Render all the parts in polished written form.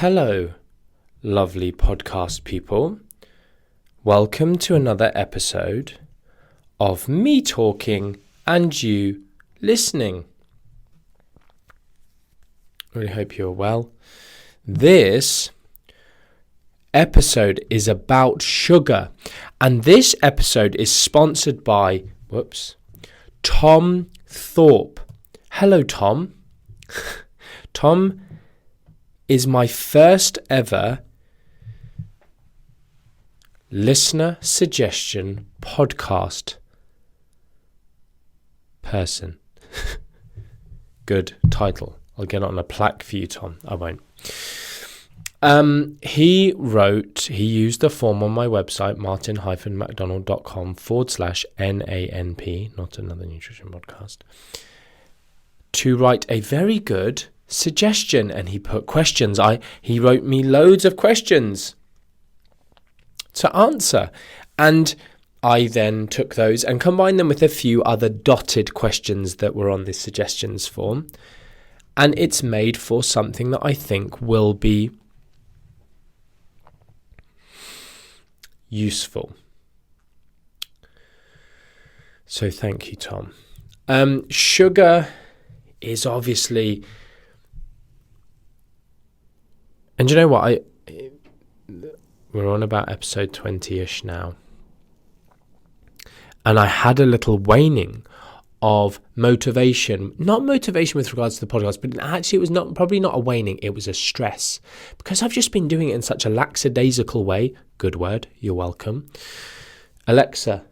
Hello, lovely podcast people. Welcome to another episode of me talking and you listening. Really hope you're well. This episode is about sugar, and this episode is sponsored by, Tom Thorpe. Hello, Tom. Tom is my first ever listener suggestion podcast person. Good title. I'll get it on a plaque for you, Tom. I won't. He used the form on my website, martin-mcdonald.com/NANP, not another nutrition podcast, to write a very good suggestion, and he put questions. He wrote me loads of questions to answer, and I then took those and combined them with a few other dotted questions that were on this suggestions form, and it's made for something that I think will be useful. So thank you, Tom. Sugar is obviously, and you know what, we're on about episode 20-ish now, and I had a little waning of motivation, not motivation with regards to the podcast, but actually it was probably not a waning, it was a stress, because I've just been doing it in such a lackadaisical way. Good word, you're welcome. Alexa,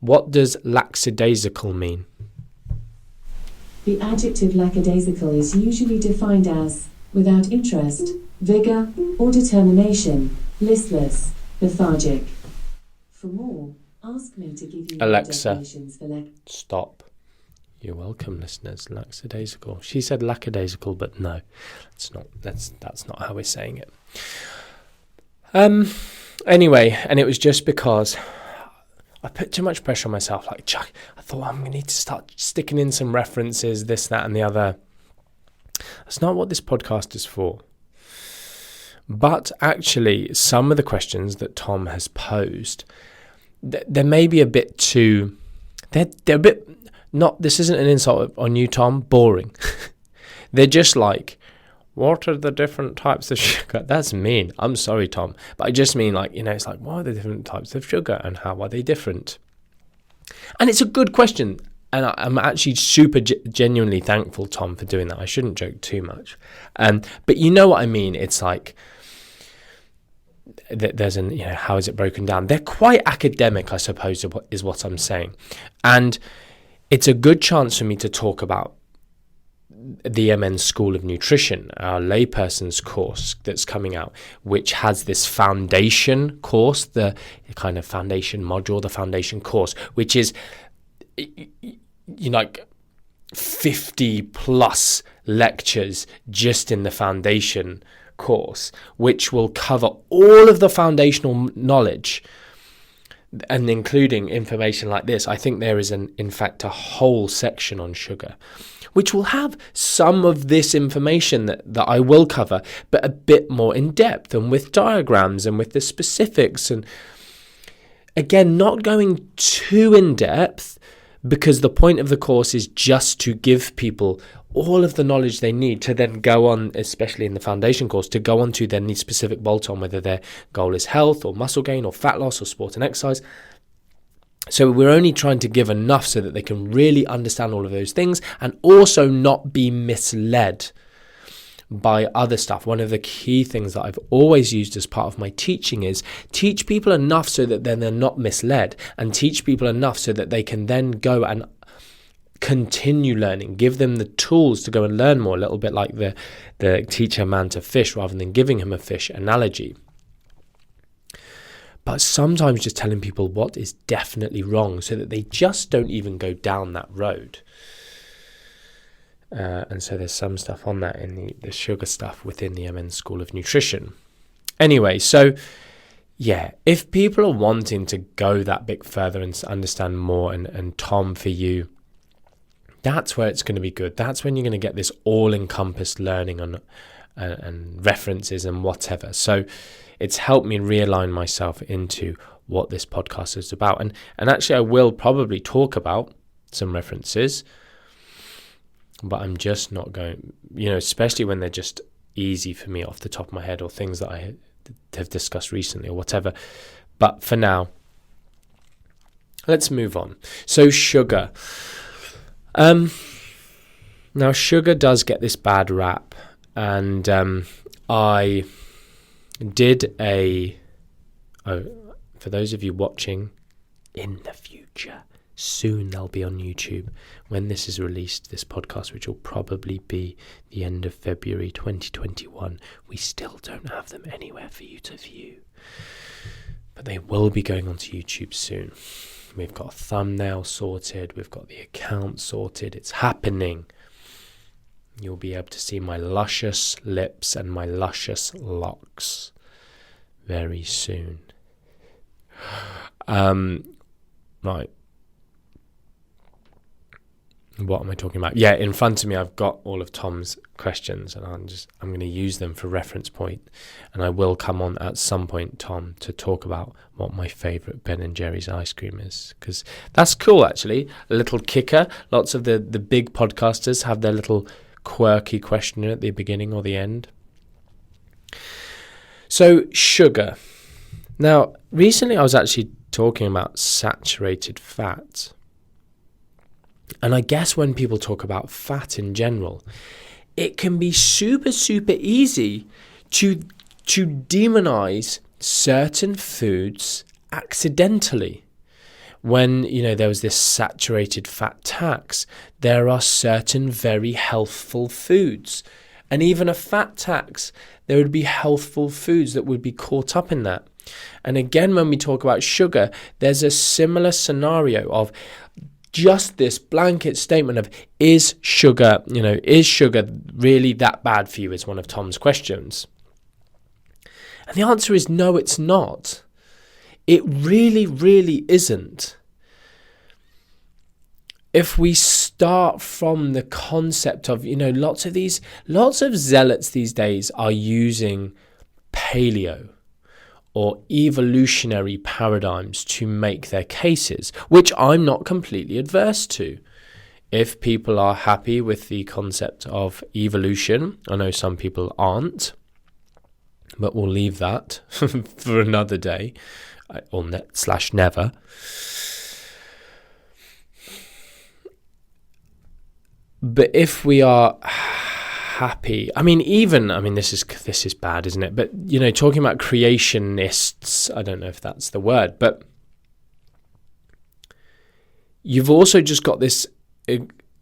what does lackadaisical mean? The adjective lackadaisical is usually defined as without interest, vigor, or determination, listless, lethargic. For more, ask me to give you Alexa, definitions for stop. You're welcome, listeners. Lackadaisical. She said lackadaisical, but no, that's not how we're saying it. Anyway, and it was just because I put too much pressure on myself. I thought I'm going to need to start sticking in some references, this, that, and the other. That's not what this podcast is for. But actually, some of the questions that Tom has posed, they may be a bit too, they're a bit, not, this isn't an insult on you, Tom, boring. They're just like, what are the different types of sugar? That's mean. I'm sorry, Tom. But I just mean it's like, what are the different types of sugar and how are they different? And it's a good question. And I'm actually super genuinely thankful, Tom, for doing that. I shouldn't joke too much. But you know what I mean? It's like, there's how is it broken down? They're quite academic, I suppose, is what I'm saying. And it's a good chance for me to talk about the MN School of Nutrition, our layperson's course that's coming out, which has this foundation course, the kind of foundation module, the foundation course, which is, 50 plus lectures just in the foundation course, which will cover all of the foundational knowledge and including information like this. I think there is in fact a whole section on sugar, which will have some of this information that I will cover, but a bit more in depth and with diagrams and with the specifics. And again, not going too in depth, because the point of the course is just to give people all of the knowledge they need to then go on, especially in the foundation course, to go on to then the specific bolt-on, whether their goal is health or muscle gain or fat loss or sport and exercise. So we're only trying to give enough so that they can really understand all of those things and also not be misled by other stuff. One of the key things that I've always used as part of my teaching is teach people enough so that then they're not misled, and teach people enough so that they can then go and continue learning. Give them the tools to go and learn more, a little bit like the teach a man to fish rather than giving him a fish analogy. But sometimes just telling people what is definitely wrong so that they just don't even go down that road. And so there's some stuff on that in the sugar stuff within the MN School of Nutrition. Anyway, so yeah, if people are wanting to go that bit further and understand more, and Tom, for you, that's where it's going to be good. That's when you're going to get this all-encompassed learning on and references and whatever. So it's helped me realign myself into what this podcast is about. And actually I will probably talk about some references, but I'm just not going, especially when they're just easy for me off the top of my head, or things that I have discussed recently or whatever. But for now, let's move on. So sugar. Now sugar does get this bad rap, and I did for those of you watching in the future, soon they'll be on YouTube when this is released, this podcast, which will probably be the end of February 2021. We still don't have them anywhere for you to view, but they will be going onto YouTube soon. We've got a thumbnail sorted, we've got the account sorted, it's happening. You'll be able to see my luscious lips and my luscious locks very soon. Right. What am I talking about? Yeah, in front of me I've got all of Tom's questions, and I'm going to use them for reference point, and I will come on at some point, Tom, to talk about what my favourite Ben & Jerry's ice cream is, because that's cool actually, a little kicker. Lots of the big podcasters have their little quirky question at the beginning or the end. So sugar. Now, recently I was actually talking about saturated fat. And I guess when people talk about fat in general, it can be super, super easy to demonize certain foods accidentally. When, there was this saturated fat tax, there are certain very healthful foods. And even a fat tax, there would be healthful foods that would be caught up in that. And again, when we talk about sugar, there's a similar scenario of just this blanket statement of, is sugar really that bad for you, is one of Tom's questions. And the answer is no, it's not. It really, really isn't. If we start from the concept of, lots of zealots these days are using paleo or evolutionary paradigms to make their cases, which I'm not completely adverse to. If people are happy with the concept of evolution, I know some people aren't, but we'll leave that for another day, or /never. But if we are happy, this is bad, isn't it? But talking about creationists, I don't know if that's the word, but you've also just got this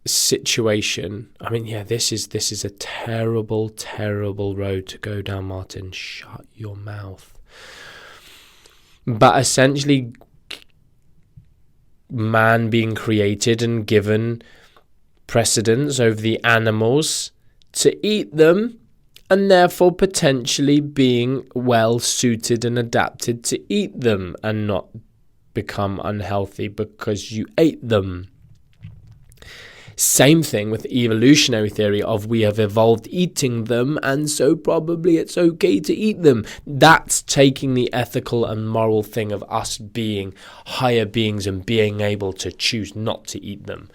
situation. This is a terrible, terrible road to go down, Martin. Shut your mouth. But essentially, man being created and given precedence over the animals to eat them, and therefore potentially being well suited and adapted to eat them and not become unhealthy because you ate them. Same thing with evolutionary theory of, we have evolved eating them, and so probably it's okay to eat them. That's taking the ethical and moral thing of us being higher beings and being able to choose not to eat them.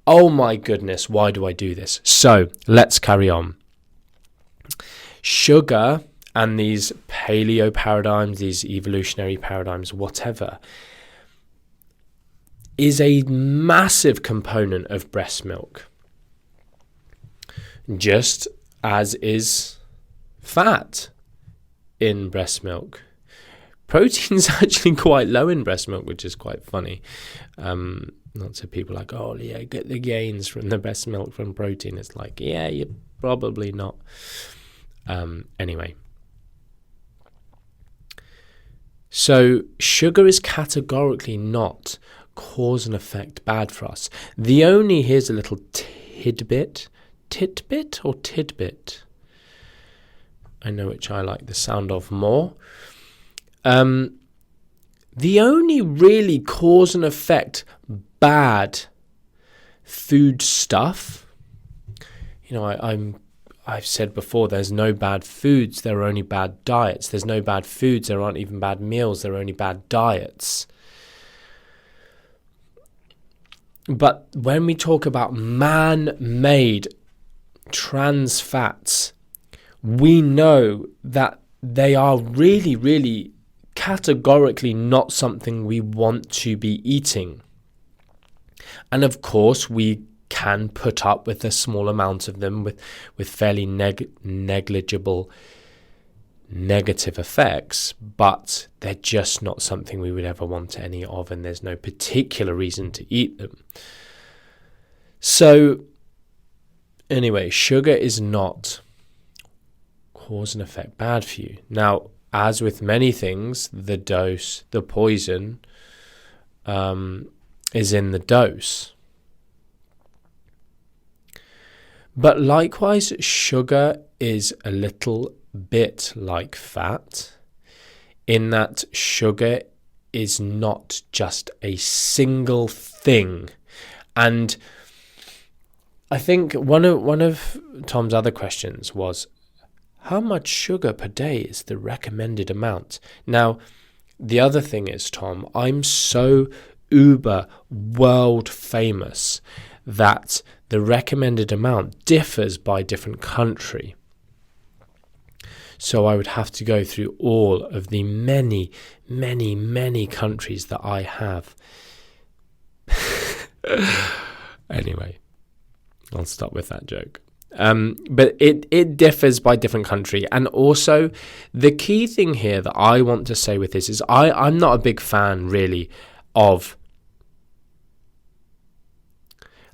Oh my goodness, why do I do this? So let's carry on. Sugar and these paleo paradigms, these evolutionary paradigms, whatever, is a massive component of breast milk, just as is fat in breast milk. Protein's actually quite low in breast milk, which is quite funny. Lots of people are like, oh yeah, get the gains from the breast milk from protein. It's like, yeah, you're probably not. Anyway. So sugar is categorically not cause and effect bad for us. Here's a little tidbit or tidbit. I know which I like the sound of more. The only really cause and effect bad food stuff, I've said before, there's no bad foods, there are only bad diets. There's no bad foods, there aren't even bad meals, there are only bad diets. But when we talk about man-made trans fats, we know that they are really, really categorically not something we want to be eating. And of course, we can put up with a small amount of them with fairly negligible negative effects, but they're just not something we would ever want any of, and there's no particular reason to eat them. So anyway, sugar is not cause and effect bad for you. Now, as with many things, the dose, the poison, is in the dose. But likewise, sugar is a little bit like fat, in that sugar is not just a single thing. And I think one of Tom's other questions was, how much sugar per day is the recommended amount? Now, the other thing is, Tom, I'm so uber world famous that the recommended amount differs by different country. So I would have to go through all of the many, many, many countries that I have. Anyway, I'll stop with that joke. But it differs by different country. And also, the key thing here that I want to say with this is I'm not a big fan, really, of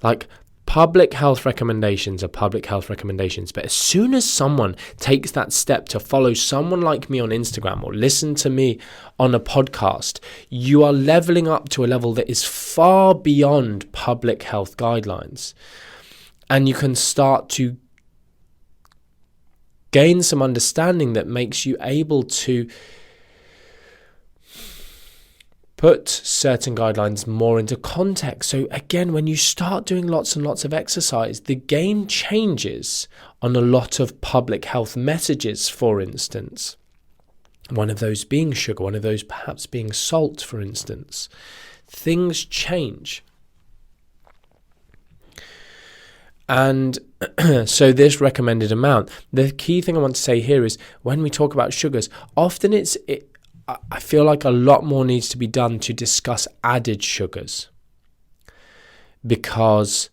like public health recommendations are public health recommendations. But as soon as someone takes that step to follow someone like me on Instagram or listen to me on a podcast, you are leveling up to a level that is far beyond public health guidelines. And you can start to gain some understanding that makes you able to put certain guidelines more into context. So again, when you start doing lots and lots of exercise, the game changes on a lot of public health messages, for instance. One of those being sugar, one of those perhaps being salt, for instance. Things change. And so this recommended amount, the key thing I want to say here is when we talk about sugars, often I feel like a lot more needs to be done to discuss added sugars, because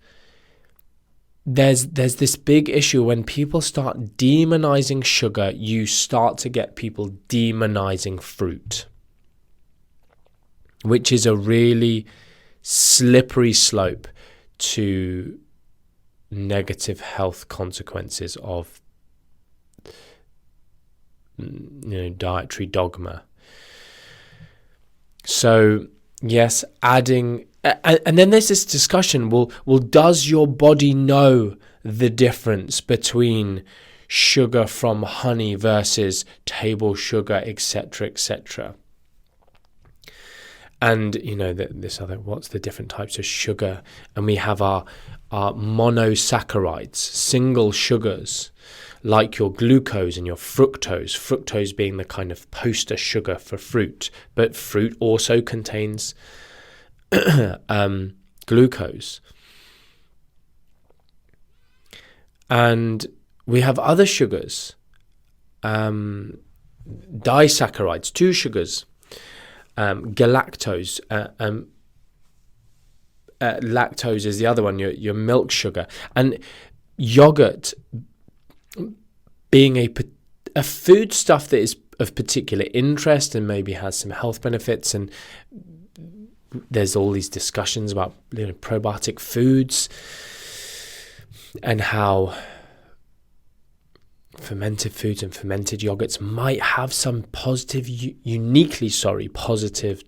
there's this big issue when people start demonizing sugar, you start to get people demonizing fruit, which is a really slippery slope to negative health consequences of dietary dogma. So yes, adding, and then there's this discussion, well, does your body know the difference between sugar from honey versus table sugar, etc., etc.? And this other, what's the different types of sugar? And we have our monosaccharides, single sugars, like your glucose and your fructose being the kind of poster sugar for fruit. But fruit also contains glucose. And we have other sugars, disaccharides, two sugars, galactose. Lactose is the other one, your milk sugar. And yogurt being a food stuff that is of particular interest and maybe has some health benefits, and there's all these discussions about probiotic foods and how fermented foods and fermented yogurts might have some uniquely positive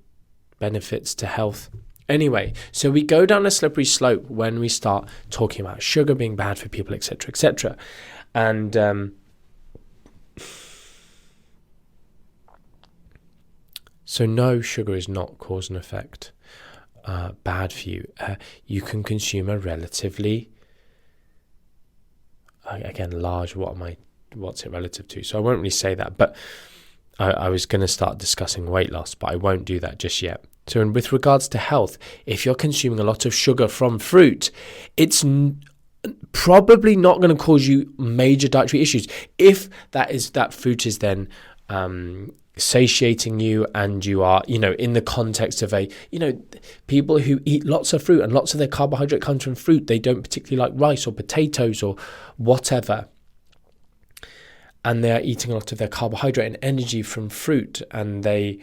benefits to health. Anyway, so we go down a slippery slope when we start talking about sugar being bad for people, etc., etc. And so no, sugar is not cause and effect bad for you. You can consume a relatively again, large, what's it relative to? So I won't really say that, but I was going to start discussing weight loss, but I won't do that just yet. So with regards to health, if you're consuming a lot of sugar from fruit, it's probably not going to cause you major dietary issues. If that fruit is then satiating you, and you are, in the context of people who eat lots of fruit and lots of their carbohydrate comes from fruit, they don't particularly like rice or potatoes or whatever, and they are eating a lot of their carbohydrate and energy from fruit, and they,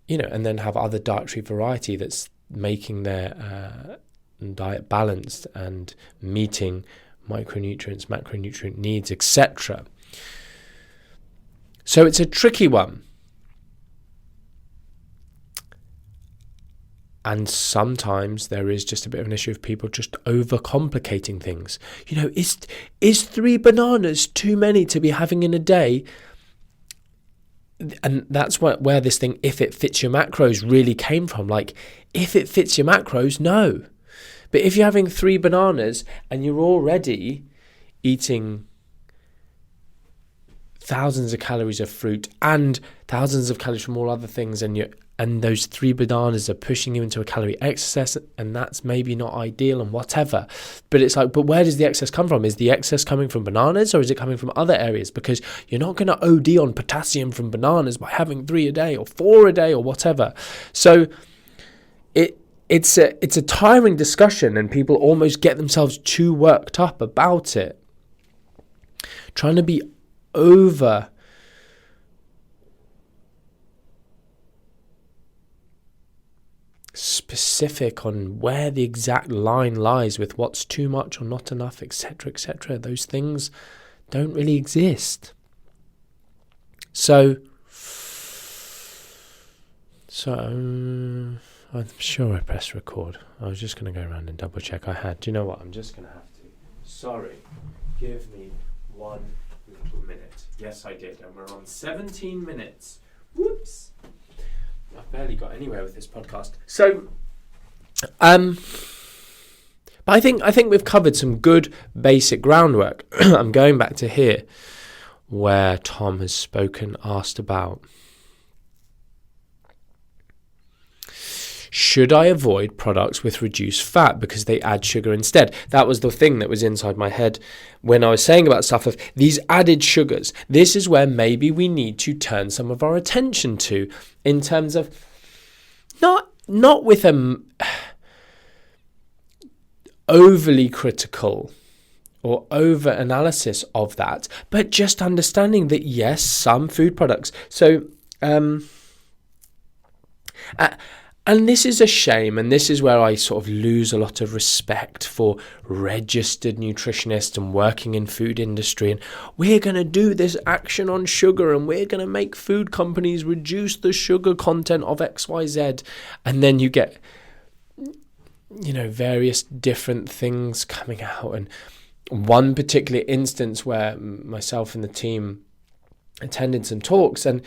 and then have other dietary variety that's making their diet balanced and meeting micronutrients, macronutrient needs, etc. So it's a tricky one. And sometimes there is just a bit of an issue of people just overcomplicating things. Is 3 bananas too many to be having in a day? And that's where this thing, if it fits your macros, really came from. Like, if it fits your macros, no. But if you're having 3 bananas and you're already eating thousands of calories of fruit and thousands of calories from all other things, and those 3 bananas are pushing you into a calorie excess, and that's maybe not ideal and whatever. But it's like, but where does the excess come from? Is the excess coming from bananas, or is it coming from other areas? Because you're not going to OD on potassium from bananas by having 3 a day or 4 a day or whatever. So it's a tiring discussion, and people almost get themselves too worked up about it, trying to be over specific on where the exact line lies with what's too much or not enough, etc., etc. Those things don't really exist. So I'm sure I pressed record. I was just going to go around and double check I had. Do you know what? I'm just going to have to. Sorry. Give me 1 little minute. Yes, I did. And we're on 17 minutes. Whoops. I've barely got anywhere with this podcast. So, but I think we've covered some good basic groundwork. I'm going back to here where Tom has asked about, should I avoid products with reduced fat because they add sugar instead? That was the thing that was inside my head when I was saying about stuff of these added sugars. This is where maybe we need to turn some of our attention to, in terms of not with overly critical or over analysis of that, but just understanding that yes, some food products. So and this is a shame, and this is where I sort of lose a lot of respect for registered nutritionists and working in food industry. And we're going to do this action on sugar, and we're going to make food companies reduce the sugar content of XYZ. And then you get, various different things coming out. And one particular instance where myself and the team attended some talks, and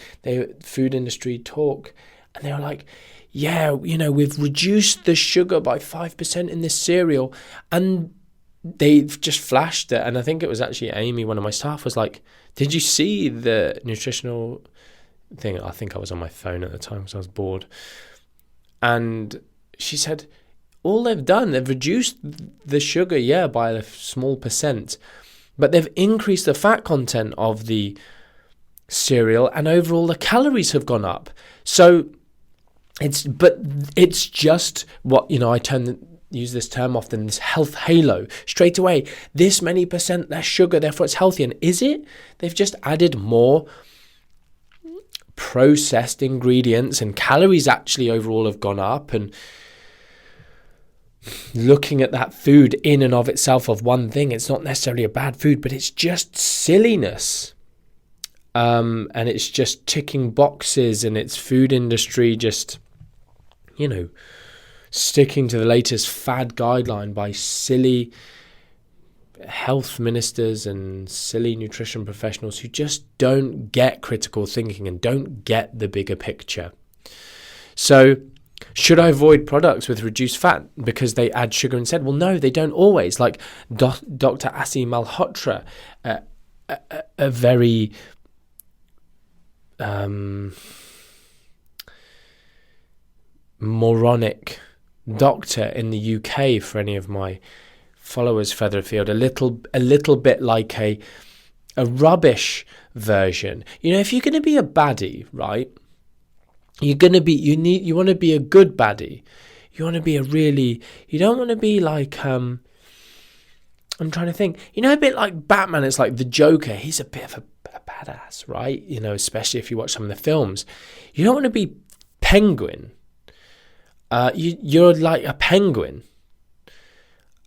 food industry talk, and they were like, yeah, we've reduced the sugar by 5% in this cereal, and they've just flashed it. And I think it was actually Amy, one of my staff, was like, did you see the nutritional thing? I think I was on my phone at the time because I was bored. And she said, all they've done, they've reduced the sugar, by a small percent, but they've increased the fat content of the cereal, and overall the calories have gone up. So it's just what, I use this term often, this health halo, straight away. This many percent less sugar, therefore it's healthy. And is it? They've just added more processed ingredients, and calories actually overall have gone up. And looking at that food in and of itself of one thing, it's not necessarily a bad food, but it's just silliness. And it's just ticking boxes, and it's food industry just, sticking to the latest fad guideline by silly health ministers and silly nutrition professionals who just don't get critical thinking and don't get the bigger picture. So Should I avoid products with reduced fat because they add sugar instead? Well, no, they don't always. Like Dr. Asi Malhotra, a very moronic doctor in the UK, for any of my followers further afield, a little bit like a rubbish version. You know, if you're going to be a baddie, right? You want to be a good baddie. You want to be you don't want to be like, I'm trying to think, you know, a bit like Batman. It's like the Joker. He's a bit of a badass, right? You know, especially if you watch some of the films. You don't want to be Penguin. You're like a penguin.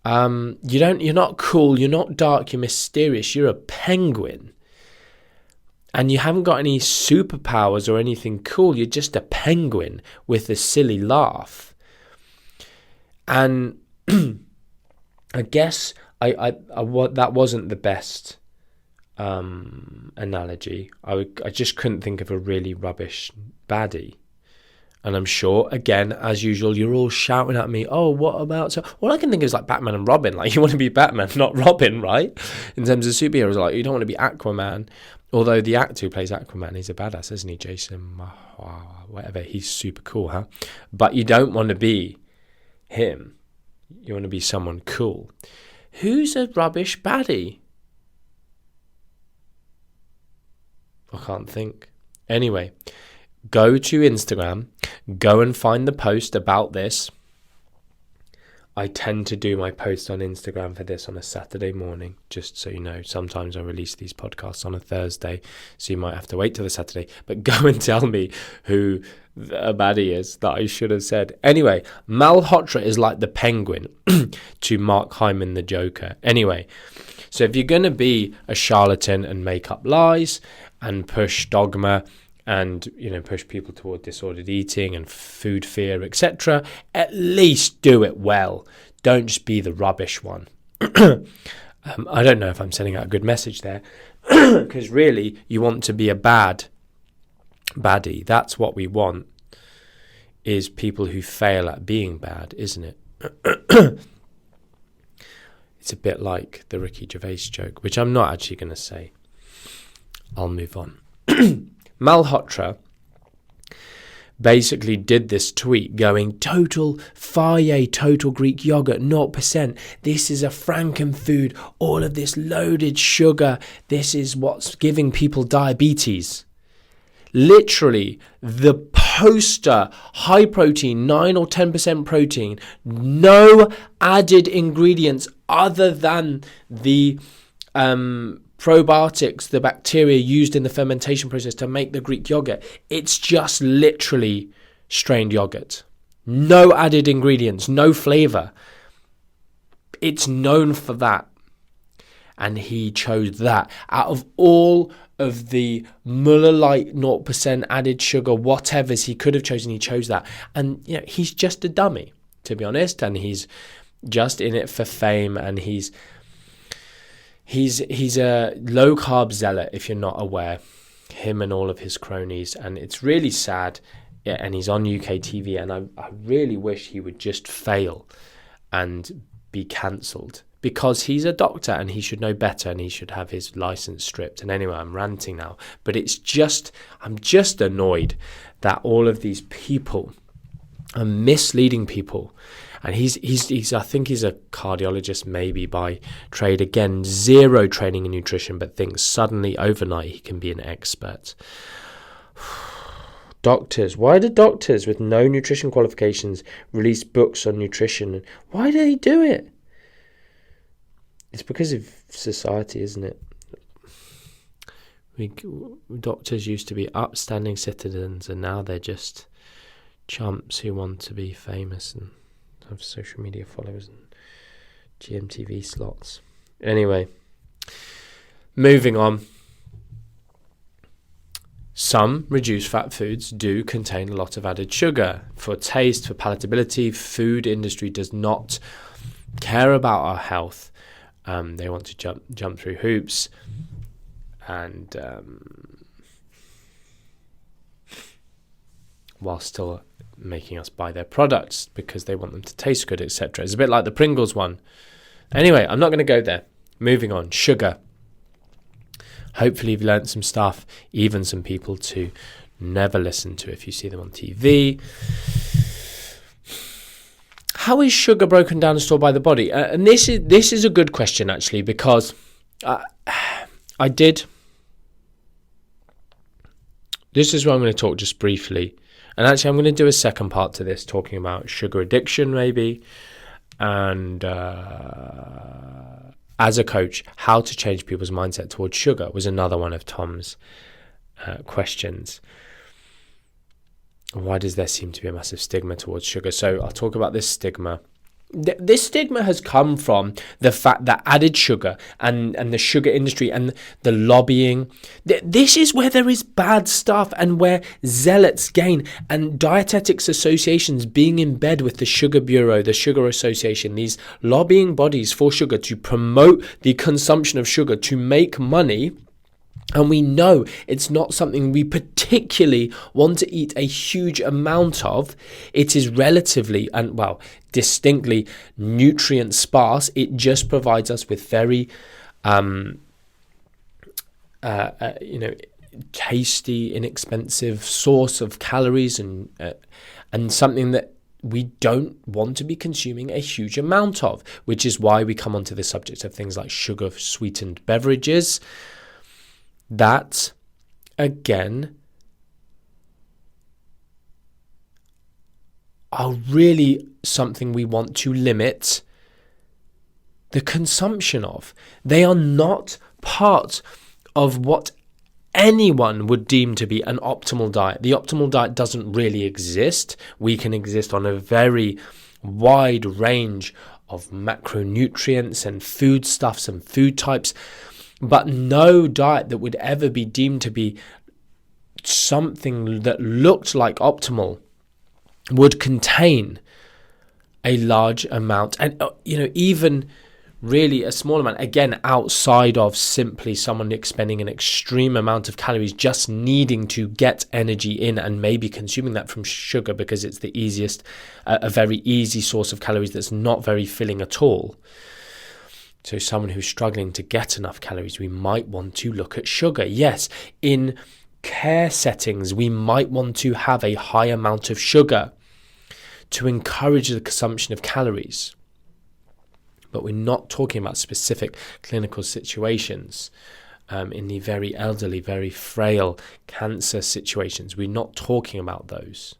You're not cool. You're not dark. You're mysterious. You're a penguin. And you haven't got any superpowers or anything cool. You're just a penguin with a silly laugh. And I guess that wasn't the best analogy. I just couldn't think of a really rubbish baddie. And I'm sure, again, as usual, you're all shouting at me, oh, what about... So all I can think is like Batman and Robin. Like, you want to be Batman, not Robin, right? In terms of superheroes, like, you don't want to be Aquaman. Although the actor who plays Aquaman, he's a badass, isn't he? Jason, whatever. He's super cool, huh? But you don't want to be him. You want to be someone cool. Who's a rubbish baddie? I can't think. Anyway, go to Instagram. Go and find the post about this. I tend to do my post on Instagram for this on a Saturday morning, just so you know. Sometimes I release these podcasts on a Thursday, so you might have to wait till the Saturday. But go and tell me who a baddie is that I should have said. Anyway, Malhotra is like the penguin to Mark Hyman, the Joker. Anyway, so if you're going to be a charlatan and make up lies and push dogma and, you know, push people toward disordered eating and food fear, etc., at least do it well. Don't just be the rubbish one. I don't know if I'm sending out a good message there, because really you want to be a baddie. That's what we want, is people who fail at being bad, isn't it? It's a bit like the Ricky Gervais joke, which I'm not actually going to say. I'll move on. Malhotra basically did this tweet going, total Faye, total Greek yogurt, 0%. This is a frankenfood. All of this loaded sugar. This is what's giving people diabetes. Literally, the poster, high protein, 9 or 10% protein, no added ingredients other than the probiotics, the bacteria used in the fermentation process to make the Greek yogurt. It's just literally strained yogurt. No added ingredients, no flavor. It's known for that. And he chose that. Out of all of the Muller Lite 0% added sugar, whatevers he could have chosen, he chose that. And, you know, he's just a dummy, to be honest. And he's just in it for fame, and he's a low-carb zealot, if you're not aware, him and all of his cronies, and it's really sad. Yeah, and he's on UK TV, and I really wish he would just fail and be cancelled, because he's a doctor and he should know better, and he should have his license stripped. And anyway, I'm ranting now, but I'm just annoyed that all of these people are misleading people. And he's I think he's a cardiologist maybe by trade. Again, zero training in nutrition, but thinks suddenly overnight he can be an expert. Doctors. Why do doctors with no nutrition qualifications release books on nutrition? Why do they do it? It's because of society, isn't it? Doctors used to be upstanding citizens, and now they're just chumps who want to be famous and have social media followers and GMTV slots. Anyway, moving on. Some reduced fat foods do contain a lot of added sugar. For taste, for palatability, food industry does not care about our health. They want to jump through hoops, and while still making us buy their products because they want them to taste good, etc. It's a bit like the Pringles one. Anyway, I'm not going to go there. Moving on. Sugar. Hopefully you've learned some stuff, even some people to never listen to if you see them on TV. How is sugar broken down and stored by the body? And this is a good question, actually, because I did. This is where I'm going to talk just briefly. And actually, I'm going to do a second part to this, talking about sugar addiction, maybe. And as a coach, how to change people's mindset towards sugar was another one of Tom's questions. Why does there seem to be a massive stigma towards sugar? So I'll talk about this stigma. This stigma has come from the fact that added sugar and the sugar industry and the lobbying, this is where there is bad stuff and where zealots gain, and dietetics associations being in bed with the Sugar Bureau, the Sugar Association, these lobbying bodies for sugar to promote the consumption of sugar to make money. And we know it's not something we particularly want to eat a huge amount of. It is relatively and, distinctly nutrient sparse. It just provides us with very, tasty, inexpensive source of calories and something that we don't want to be consuming a huge amount of, which is why we come onto the subject of things like sugar-sweetened beverages. That, again, are really something we want to limit the consumption of. They are not part of what anyone would deem to be an optimal diet. The optimal diet doesn't really exist. We can exist on a very wide range of macronutrients and foodstuffs and food types, but no diet that would ever be deemed to be something that looked like optimal would contain a large amount, and even really a small amount, again, outside of simply someone expending an extreme amount of calories just needing to get energy in and maybe consuming that from sugar because it's the easiest, a very easy source of calories that's not very filling at all. So someone who's struggling to get enough calories, we might want to look at sugar. Yes, in care settings, we might want to have a high amount of sugar to encourage the consumption of calories. But we're not talking about specific clinical situations. In the very elderly, very frail cancer situations, we're not talking about those.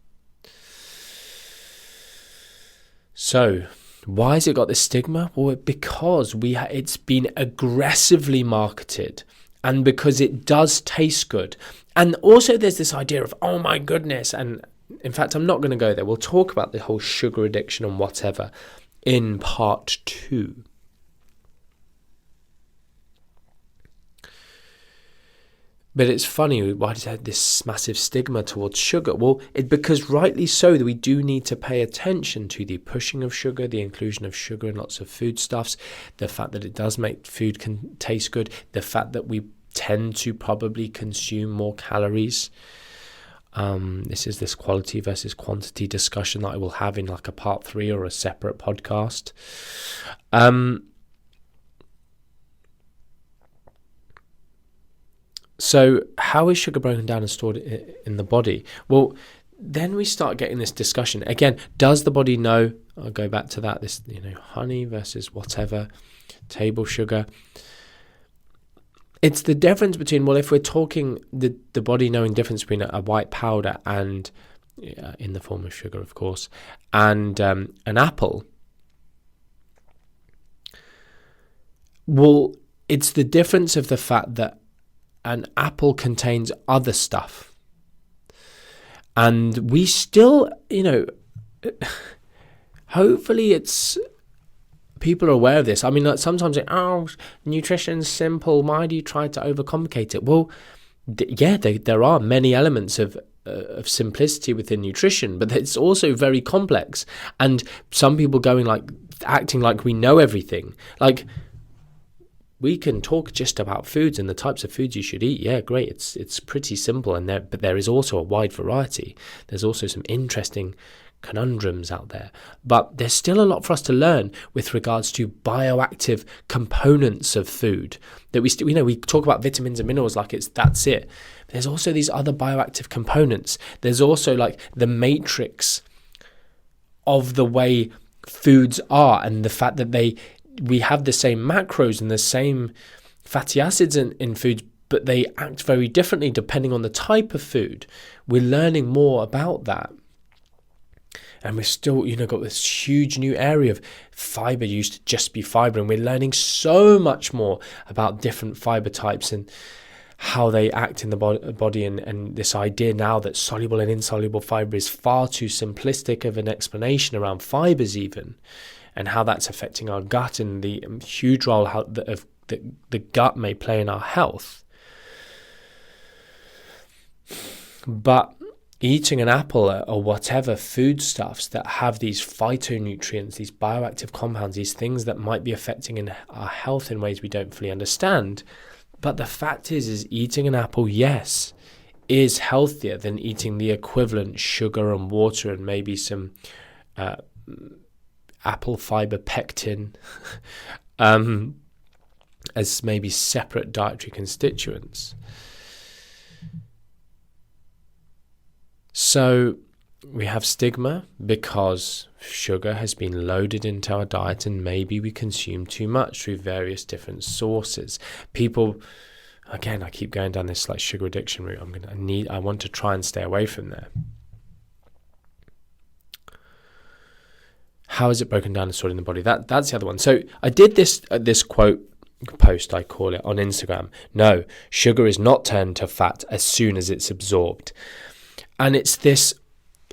So, why has it got this stigma? Well, because it's been aggressively marketed, and because it does taste good. And also there's this idea of, oh my goodness, and in fact, I'm not going to go there. We'll talk about the whole sugar addiction and whatever in part 2. But it's funny, why does it have this massive stigma towards sugar? Well, because rightly so, that we do need to pay attention to the pushing of sugar, the inclusion of sugar in lots of foodstuffs, the fact that it does make food taste good, the fact that we tend to probably consume more calories. This is this quality versus quantity discussion that I will have in like a part 3 or a separate podcast. So how is sugar broken down and stored in the body? Well, then we start getting this discussion. Again, does the body know? I'll go back to that. This, honey versus whatever, table sugar. It's the difference between, well, if we're talking the body knowing difference between a white powder and, in the form of sugar, of course, and an apple. Well, it's the difference of the fact that an apple contains other stuff. And we still, hopefully people are aware of this. I mean, like sometimes nutrition's simple. Why do you try to overcomplicate it? Well, there are many elements of simplicity within nutrition, but it's also very complex. And some people acting like we know everything. Like, we can talk just about foods and the types of foods you should eat. Yeah, great. It's pretty simple, but there is also a wide variety. There's also some interesting conundrums out there. But there's still a lot for us to learn with regards to bioactive components of food. That we talk about vitamins and minerals like that's it. There's also these other bioactive components. There's also like the matrix of the way foods are, and the fact that we have the same macros and the same fatty acids in foods, but they act very differently depending on the type of food. We're learning more about that. And we're still, got this huge new area of fiber used to just be fiber. And we're learning so much more about different fiber types and how they act in the body. And this idea now that soluble and insoluble fiber is far too simplistic of an explanation around fibers even. And how that's affecting our gut and the huge role that the gut may play in our health. But eating an apple or whatever foodstuffs that have these phytonutrients, these bioactive compounds, these things that might be affecting in our health in ways we don't fully understand. But the fact is eating an apple, yes, is healthier than eating the equivalent sugar and water and maybe some apple fiber pectin as maybe separate dietary constituents. So we have stigma because sugar has been loaded into our diet and maybe we consume too much through various different sources. People, again, I keep going down this like sugar addiction route. I want to try and stay away from there. How is it broken down and stored in the body? That's the other one. So I did this quote post, I call it, on Instagram. No, sugar is not turned to fat as soon as it's absorbed. And it's this,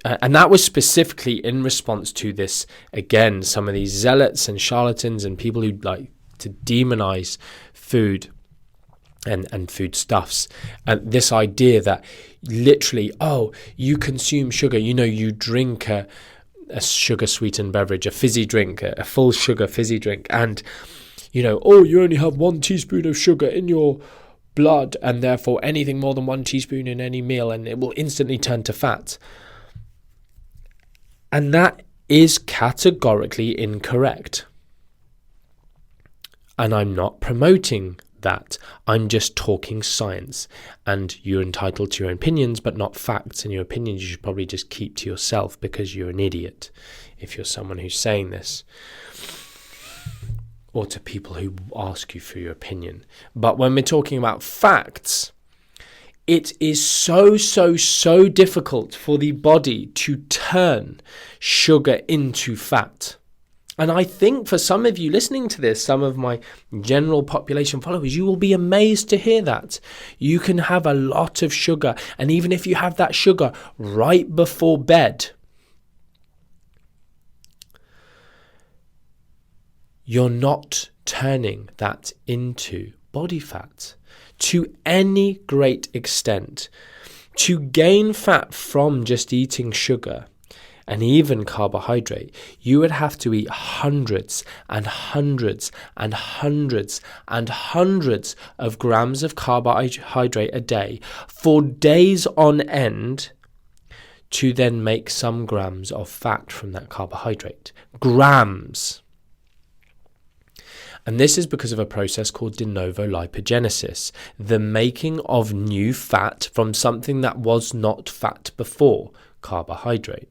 and that was specifically in response to this, again, some of these zealots and charlatans and people who like to demonize food and foodstuffs. And this idea that literally, you consume sugar, you drink a sugar-sweetened beverage, a fizzy drink, a full sugar fizzy drink, and, you only have 1 teaspoon of sugar in your blood, and therefore anything more than 1 teaspoon in any meal and it will instantly turn to fat. And that is categorically incorrect. And I'm not promoting that. I'm just talking science. And you're entitled to your opinions, but not facts. And your opinions you should probably just keep to yourself because you're an idiot if you're someone who's saying this. Or to people who ask you for your opinion. But when we're talking about facts, it is so difficult for the body to turn sugar into fat. And I think for some of you listening to this, some of my general population followers, you will be amazed to hear that. You can have a lot of sugar, and even if you have that sugar right before bed, you're not turning that into body fat to any great extent. To gain fat from just eating sugar and even carbohydrate, you would have to eat hundreds and hundreds and hundreds and hundreds of grams of carbohydrate a day for days on end to then make some grams of fat from that carbohydrate. Grams. And this is because of a process called de novo lipogenesis, the making of new fat from something that was not fat before, carbohydrate.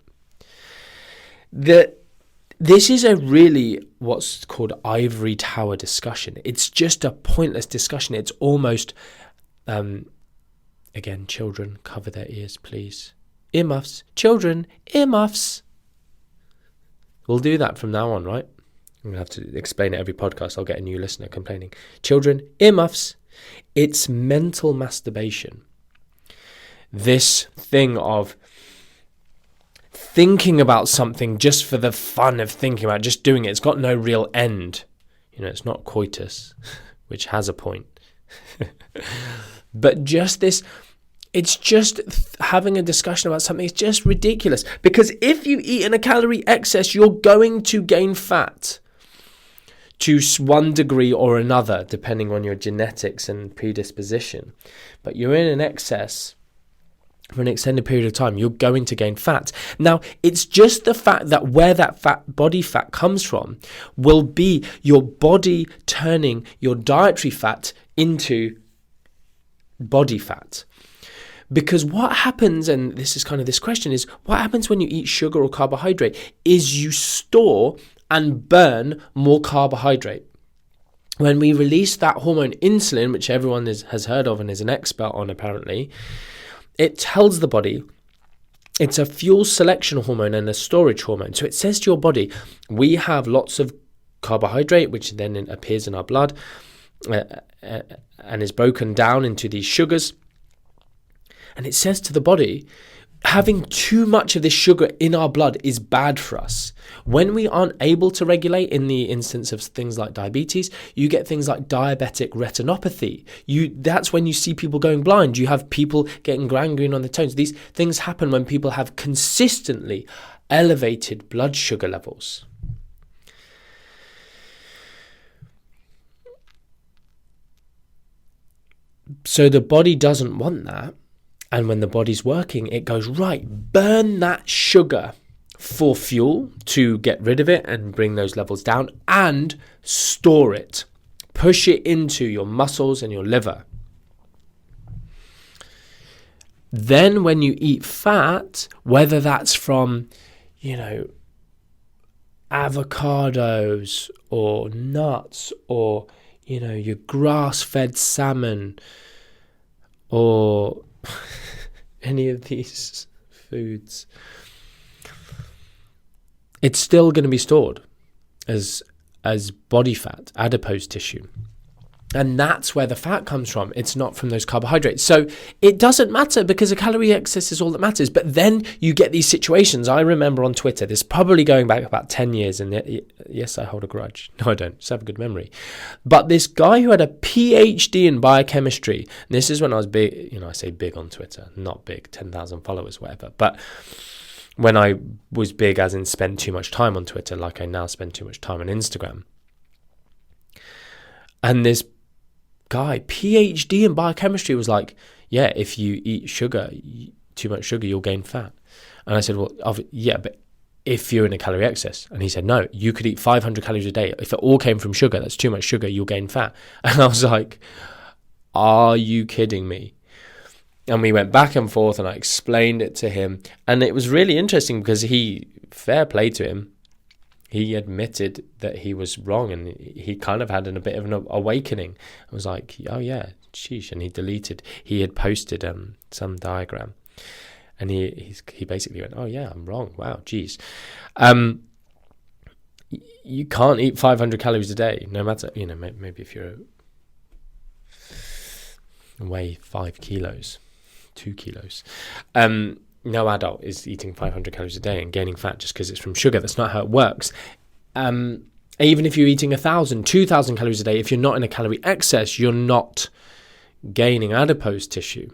This is a really what's called ivory tower discussion. It's just a pointless discussion. It's almost, again, children, cover their ears, please. Earmuffs. Children, earmuffs. We'll do that from now on, right? I'm going to have to explain it every podcast. I'll get a new listener complaining. Children, earmuffs. It's mental masturbation. This thing of thinking about something just for the fun of thinking about, just doing it. It's got no real end. It's not coitus, which has a point. But just this, it's just having a discussion about something. It's just ridiculous. Because if you eat in a calorie excess, you're going to gain fat. to one degree or another, depending on your genetics and predisposition. But you're in an excess for an extended period of time, you're going to gain fat. Now, it's just the fact that where that body fat comes from will be your body turning your dietary fat into body fat. Because what happens, and this is kind of this question, is what happens when you eat sugar or carbohydrate is you store and burn more carbohydrate. When we release that hormone insulin, which everyone has heard of and is an expert on apparently, it tells the body it's a fuel selection hormone and a storage hormone. So it says to your body, we have lots of carbohydrate, which then appears in our blood and is broken down into these sugars. And it says to the body, having too much of this sugar in our blood is bad for us. When we aren't able to regulate, in the instance of things like diabetes, you get things like diabetic retinopathy. That's when you see people going blind. You have people getting gangrene on their toes. These things happen when people have consistently elevated blood sugar levels. So the body doesn't want that. And when the body's working, it goes, right, burn that sugar for fuel to get rid of it and bring those levels down, and store it. Push it into your muscles and your liver. Then when you eat fat, whether that's from, avocados or nuts or, your grass-fed salmon or any of these foods, it's still going to be stored as body fat, adipose tissue. And that's where the fat comes from. It's not from those carbohydrates. So it doesn't matter, because a calorie excess is all that matters. But then you get these situations. I remember on Twitter, this is probably going back about 10 years. And yes, I hold a grudge. No, I don't. Just have a good memory. But this guy who had a PhD in biochemistry, and this is when I was big, I say big on Twitter, not big, 10,000 followers, whatever. But when I was big, as in spent too much time on Twitter, like I now spend too much time on Instagram. And this guy, PhD in biochemistry, was like, yeah, if you eat too much sugar, you'll gain fat. And I said, well, yeah, but if you're in a calorie excess. And he said, no, you could eat 500 calories a day. If it all came from sugar, that's too much sugar, you'll gain fat. And I was like, are you kidding me? And we went back and forth, and I explained it to him. And it was really interesting because fair play to him, he admitted that he was wrong, and he kind of had a bit of an awakening. I was like, oh yeah, sheesh. And he had posted some diagram, and he basically went, oh yeah, I'm wrong. Wow, geez. You can't eat 500 calories a day, no matter, maybe if you're weigh 5 kilos, 2 kilos. No adult is eating 500 calories a day and gaining fat just because it's from sugar. That's not how it works. Even if you're eating 1,000, 2,000 calories a day, if you're not in a calorie excess, you're not gaining adipose tissue.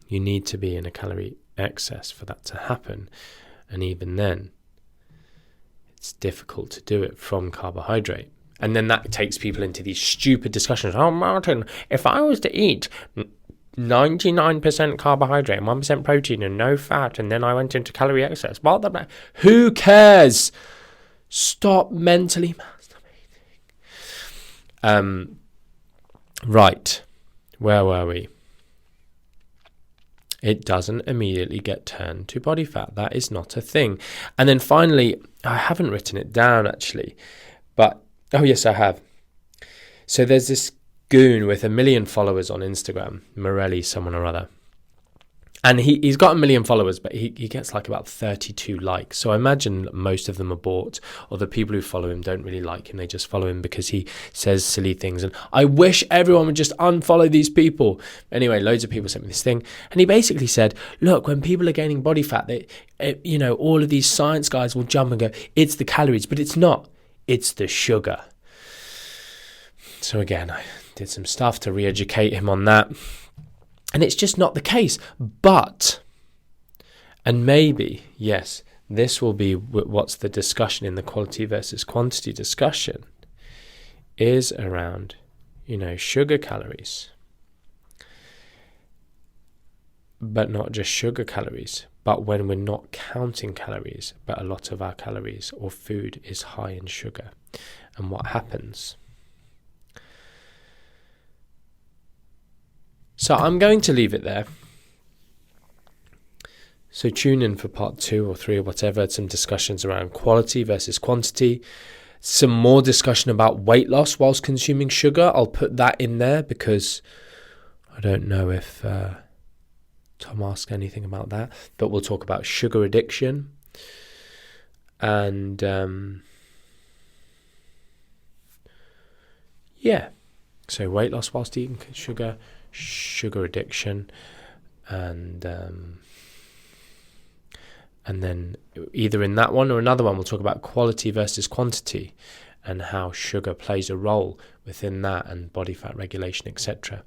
You need to be in a calorie excess for that to happen. And even then, it's difficult to do it from carbohydrate. And then that takes people into these stupid discussions. Oh, Martin, if I was to eat 99% carbohydrate and 1% protein and no fat, and then I went into calorie excess, who cares? Stop mentally masturbating. Right, where were we? It doesn't immediately get turned to body fat. That is not a thing. And then finally, I haven't written it down actually, but oh yes, I have. So there's this goon with 1 million followers on Instagram, Morelli, someone or other. And he's got 1 million followers, but he gets like about 32 likes. So I imagine most of them are bought, or the people who follow him don't really like him. They just follow him because he says silly things. And I wish everyone would just unfollow these people. Anyway, loads of people sent me this thing. And he basically said, look, when people are gaining body fat, all of these science guys will jump and go, it's the calories, but it's not. It's the sugar. So again, I did some stuff to re-educate him on that. And it's just not the case. But, and maybe, yes, this will be what's the discussion in the quality versus quantity discussion. is around, sugar calories. But not just sugar calories, but when we're not counting calories, but a lot of our calories or food is high in sugar. And what happens? So I'm going to leave it there. So tune in for part 2 or 3 or whatever, some discussions around quality versus quantity, some more discussion about weight loss whilst consuming sugar. I'll put that in there because I don't know if Tom asked anything about that, but we'll talk about sugar addiction and so weight loss whilst eating sugar, sugar addiction, and then either in that one or another one we'll talk about quality versus quantity and how sugar plays a role within that and body fat regulation, etc.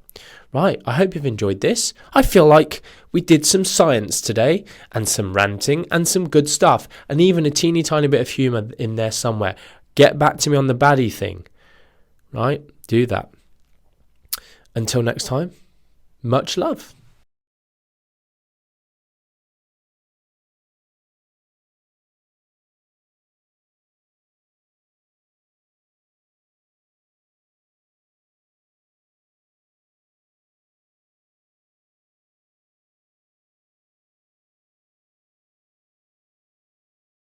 Right, I hope you've enjoyed this. I feel like we did some science today and some ranting and some good stuff and even a teeny tiny bit of humour in there somewhere. Get back to me on the baddie thing, right? Do that. Until next time, much love.